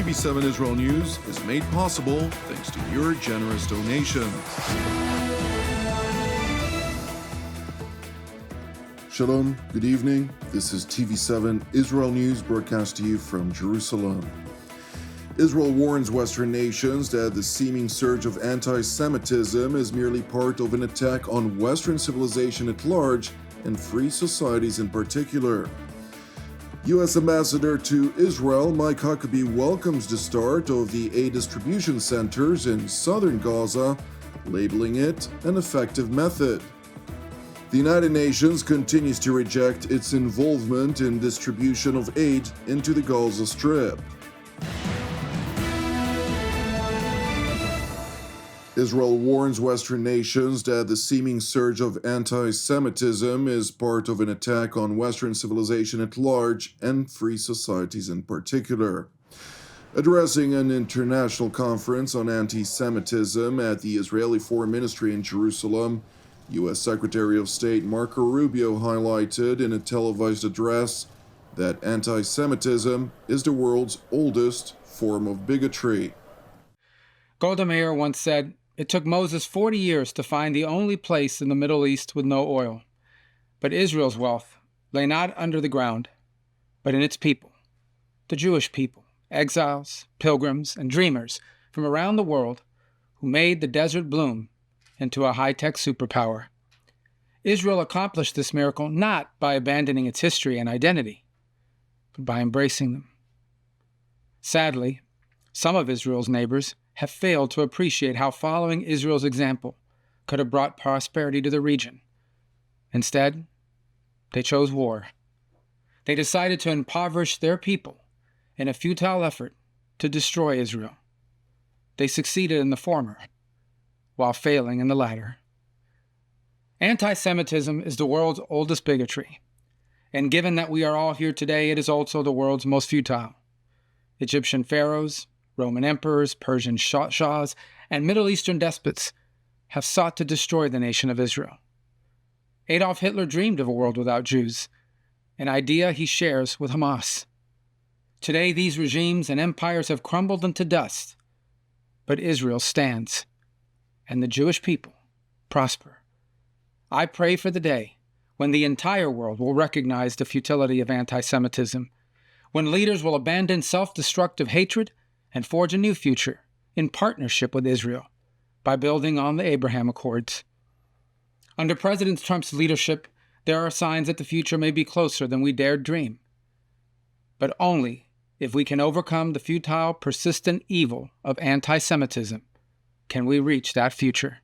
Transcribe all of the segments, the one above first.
TV7 Israel News is made possible thanks to your generous donations. Shalom, good evening. This is TV7 Israel News broadcast to you from Jerusalem. Israel warns Western nations that the seeming surge of anti-Semitism is merely part of an attack on Western civilization at large and free societies in particular. U.S. Ambassador to Israel Mike Huckabee welcomes the start of the aid distribution centers in southern Gaza, labeling it an effective method. The United Nations continues to reject its involvement in distribution of aid into the Gaza Strip. Israel warns Western nations that the seeming surge of anti-Semitism is part of an attack on Western civilization at large and free societies in particular. Addressing an international conference on anti-Semitism at the Israeli Foreign Ministry in Jerusalem, U.S. Secretary of State Marco Rubio highlighted in a televised address that anti-Semitism is the world's oldest form of bigotry. Golda Meir once said, "It took Moses 40 years to find the only place in the Middle East with no oil. But Israel's wealth lay not under the ground, but in its people, the Jewish people, exiles, pilgrims, and dreamers from around the world who made the desert bloom into a high-tech superpower." Israel accomplished this miracle not by abandoning its history and identity, but by embracing them. Sadly, some of Israel's neighbors have failed to appreciate how following Israel's example could have brought prosperity to the region. Instead, they chose war. They decided to impoverish their people in a futile effort to destroy Israel. They succeeded in the former, while failing in the latter. Anti-Semitism is the world's oldest bigotry, and given that we are all here today, it is also the world's most futile. Egyptian pharaohs, Roman emperors, Persian shahs, and Middle Eastern despots have sought to destroy the nation of Israel. Adolf Hitler dreamed of a world without Jews, an idea he shares with Hamas. Today, these regimes and empires have crumbled into dust, but Israel stands, and the Jewish people prosper. I pray for the day when the entire world will recognize the futility of anti-Semitism, when leaders will abandon self-destructive hatred and forge a new future in partnership with Israel by building on the Abraham Accords. Under President Trump's leadership, there are signs that the future may be closer than we dared dream. But only if we can overcome the futile, persistent evil of anti-Semitism can we reach that future.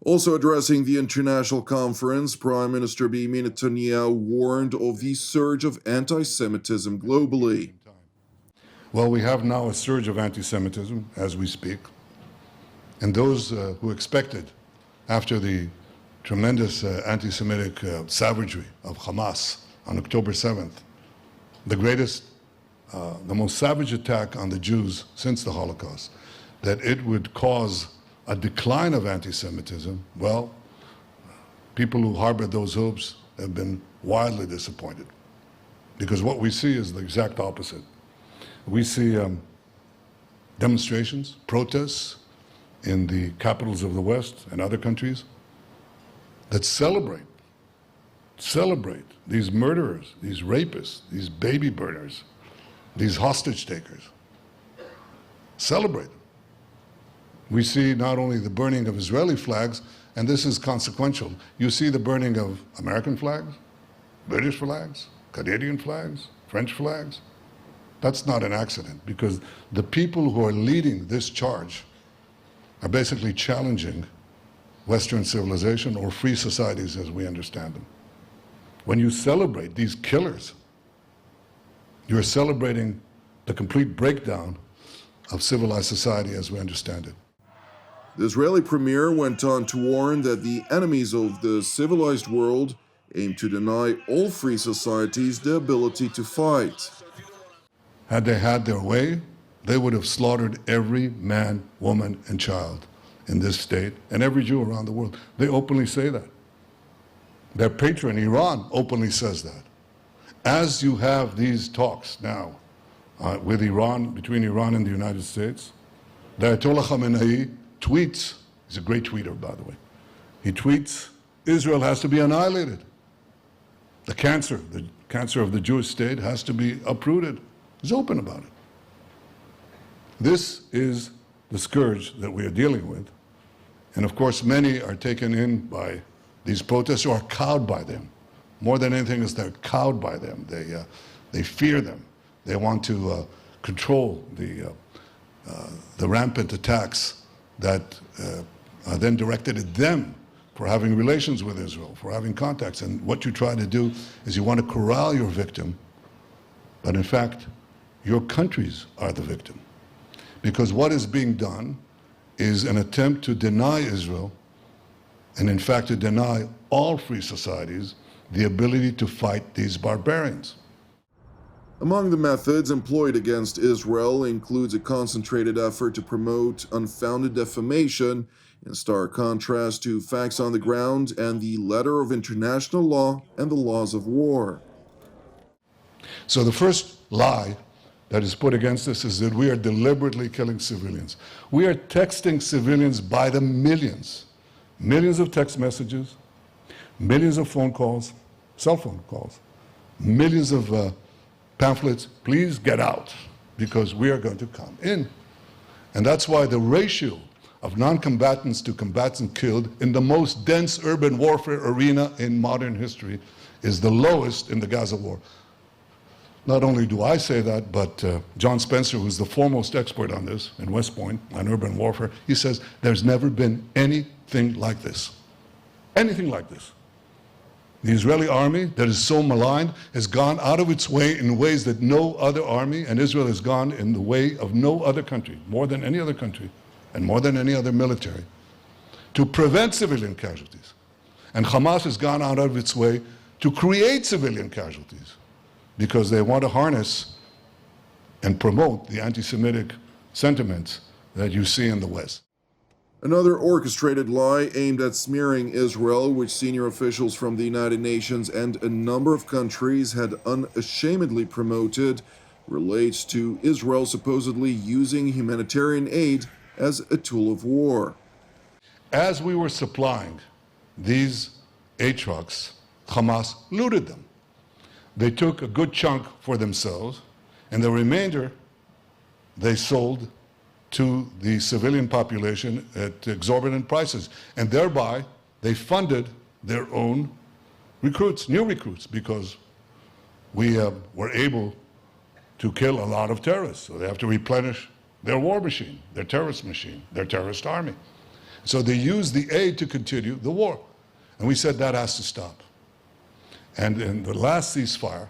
Also addressing the international conference, Prime Minister Benjamin Netanyahu warned of the surge of anti-Semitism globally. Well, we have now a surge of anti-Semitism as we speak. And those who expected, after the tremendous anti-Semitic savagery of Hamas on October 7th, the most savage attack on the Jews since the Holocaust, that it would cause a decline of anti-Semitism, well, people who harbored those hopes have been wildly disappointed. Because what we see is the exact opposite. We see demonstrations, protests in the capitals of the West and other countries that celebrate these murderers, these rapists, these baby burners, these hostage takers. Celebrate them. We see not only the burning of Israeli flags, and this is consequential, you see the burning of American flags, British flags, Canadian flags, French flags. That's not an accident, because the people who are leading this charge are basically challenging Western civilization or free societies as we understand them. When you celebrate these killers, you're celebrating the complete breakdown of civilized society as we understand it. The Israeli premier went on to warn that the enemies of the civilized world aim to deny all free societies the ability to fight. Had they had their way, they would have slaughtered every man, woman, and child in this state, and every Jew around the world. They openly say that. Their patron, Iran, openly says that. As you have these talks now with Iran, between Iran and the United States. The Ayatollah Khamenei tweets, he's a great tweeter, by the way. He tweets, Israel has to be annihilated. The cancer of the Jewish state has to be uprooted. He's open about it. This is the scourge that we are dealing with. And of course, many are taken in by these protests or are cowed by them. More than anything is they're cowed by them. They fear them. They want to control the rampant attacks that are then directed at them for having relations with Israel, for having contacts. And what you try to do is you want to corral your victim, but in fact, your countries are the victim. Because what is being done is an attempt to deny Israel, and in fact to deny all free societies, the ability to fight these barbarians. Among the methods employed against Israel includes a concentrated effort to promote unfounded defamation, in stark contrast to facts on the ground and the letter of international law and the laws of war. So the first lie that is put against us is that we are deliberately killing civilians. We are texting civilians by the millions. Millions of text messages, millions of phone calls, cell phone calls, millions of pamphlets. Please get out, because we are going to come in. And that's why the ratio of non-combatants to combatants killed in the most dense urban warfare arena in modern history is the lowest in the Gaza war. Not only do I say that, but John Spencer, who's the foremost expert on this in West Point, on urban warfare, he says there's never been anything like this. Anything like this. The Israeli army that is so maligned has gone out of its way in ways that no other army, and Israel has gone in the way of no other country, more than any other country, and more than any other military, to prevent civilian casualties. And Hamas has gone out of its way to create civilian casualties, because they want to harness and promote the anti-Semitic sentiments that you see in the West. Another orchestrated lie aimed at smearing Israel, which senior officials from the United Nations and a number of countries had unashamedly promoted, relates to Israel supposedly using humanitarian aid as a tool of war. As we were supplying these aid trucks, Hamas looted them. They took a good chunk for themselves, and the remainder they sold to the civilian population at exorbitant prices. And thereby, they funded their own recruits, new recruits, because we were able to kill a lot of terrorists. So they have to replenish their war machine, their terrorist army. So they used the aid to continue the war. And we said that has to stop. And in the last ceasefire,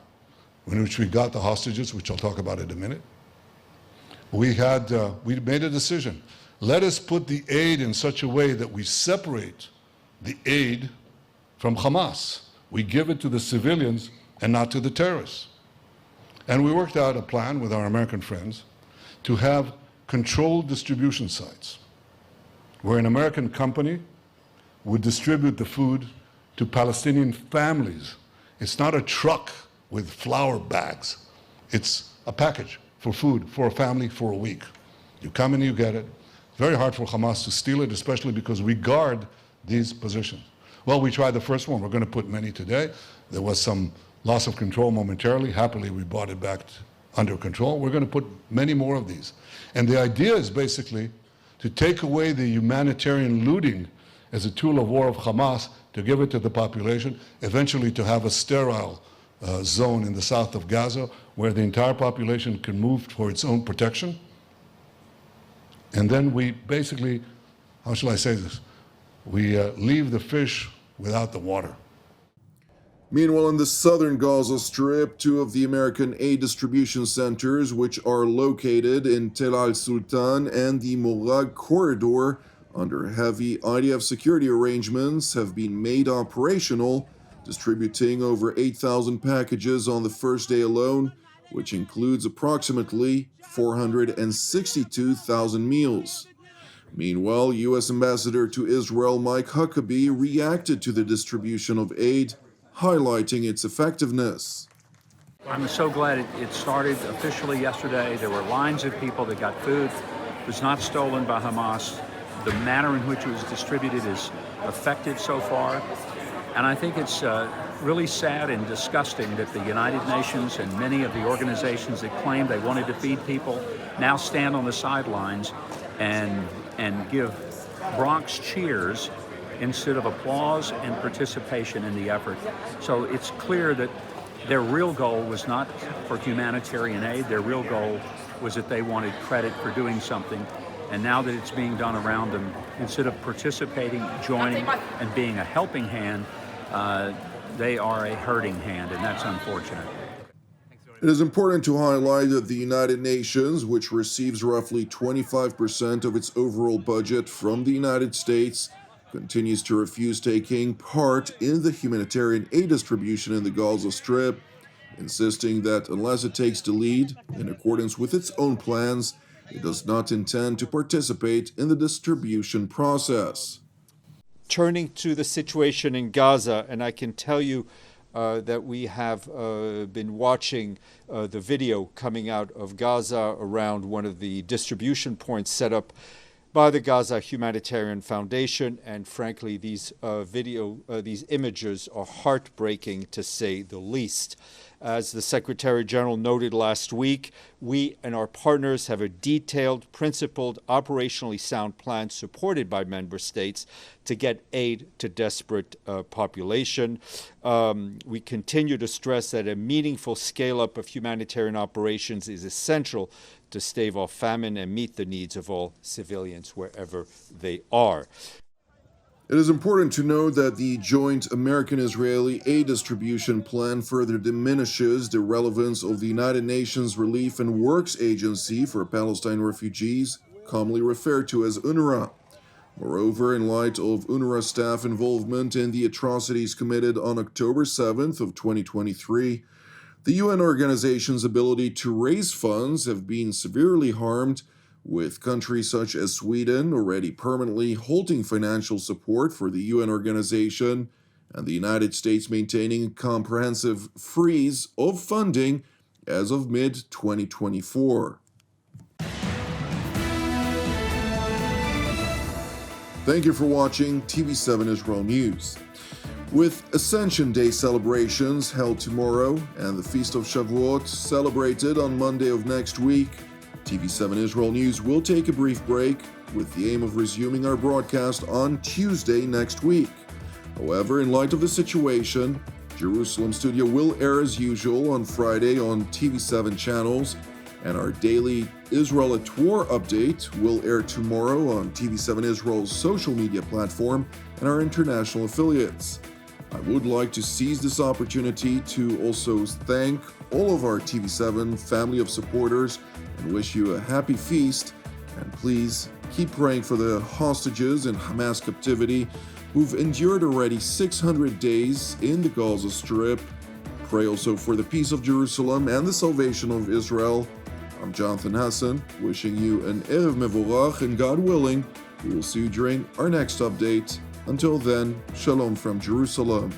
in which we got the hostages, which I'll talk about in a minute, we made a decision. Let us put the aid in such a way that we separate the aid from Hamas. We give it to the civilians and not to the terrorists. And we worked out a plan with our American friends to have controlled distribution sites, where an American company would distribute the food to Palestinian families. It's not a truck with flour bags. It's a package for food for a family for a week. You come and you get it. It's very hard for Hamas to steal it, especially because we guard these positions. Well, we tried the first one. We're going to put many today. There was some loss of control momentarily. Happily, we brought it back under control. We're going to put many more of these. And the idea is basically to take away the humanitarian looting as a tool of war of Hamas, to give it to the population, eventually to have a sterile zone in the south of Gaza where the entire population can move for its own protection. And then we basically, how shall I say this? We leave the fish without the water. Meanwhile, in the southern Gaza Strip, two of the American aid distribution centers, which are located in Tel al-Sultan and the Morag corridor, under heavy IDF security arrangements, have been made operational, distributing over 8,000 packages on the first day alone, which includes approximately 462,000 meals. Meanwhile, U.S. Ambassador to Israel Mike Huckabee reacted to the distribution of aid, highlighting its effectiveness. I'm so glad it started officially yesterday. There were lines of people that got food. It was not stolen by Hamas. The manner in which it was distributed is effective so far. And I think it's really sad and disgusting that the United Nations and many of the organizations that claimed they wanted to feed people now stand on the sidelines and give Bronx cheers instead of applause and participation in the effort. So it's clear that their real goal was not for humanitarian aid. Their real goal was that they wanted credit for doing something. And now that it's being done around them, instead of participating, joining, and being a helping hand, they are a hurting hand, and that's unfortunate. It is important to highlight that the United Nations, which receives roughly 25% of its overall budget from the United States, continues to refuse taking part in the humanitarian aid distribution in the Gaza Strip, insisting that unless it takes the lead, in accordance with its own plans, it does not intend to participate in the distribution process. Turning to the situation in Gaza, and I can tell you that we have been watching the video coming out of Gaza around one of the distribution points set up by the Gaza Humanitarian Foundation, and frankly, these images are heartbreaking to say the least. As the Secretary General noted last week, we and our partners have a detailed, principled, operationally sound plan supported by member states to get aid to desperate population. We continue to stress that a meaningful scale-up of humanitarian operations is essential to stave off famine and meet the needs of all civilians wherever they are. It is important to note that the joint American-Israeli aid distribution plan further diminishes the relevance of the United Nations Relief and Works Agency for Palestine refugees, commonly referred to as UNRWA. Moreover, in light of UNRWA staff involvement in the atrocities committed on October 7th of 2023, the UN organization's ability to raise funds have been severely harmed, with countries such as Sweden already permanently halting financial support for the UN organization, and the United States maintaining a comprehensive freeze of funding as of mid-2024. Thank you for watching TV7 Israel News. With Ascension Day celebrations held tomorrow and the Feast of Shavuot celebrated on Monday of next week, TV7 Israel News will take a brief break with the aim of resuming our broadcast on Tuesday next week. However, in light of the situation, Jerusalem studio will air as usual on Friday on TV7 channels, and our daily Israel at War update will air tomorrow on TV7 Israel's social media platform and our international affiliates. I would like to seize this opportunity to also thank all of our TV7 family of supporters and wish you a happy feast. And please keep praying for the hostages in Hamas captivity who've endured already 600 days in the Gaza Strip. Pray also for the peace of Jerusalem and the salvation of Israel. I'm Jonathan Hassan, wishing you an Erev Mevorach, and God willing, we will see you during our next update. Until then, Shalom from Jerusalem.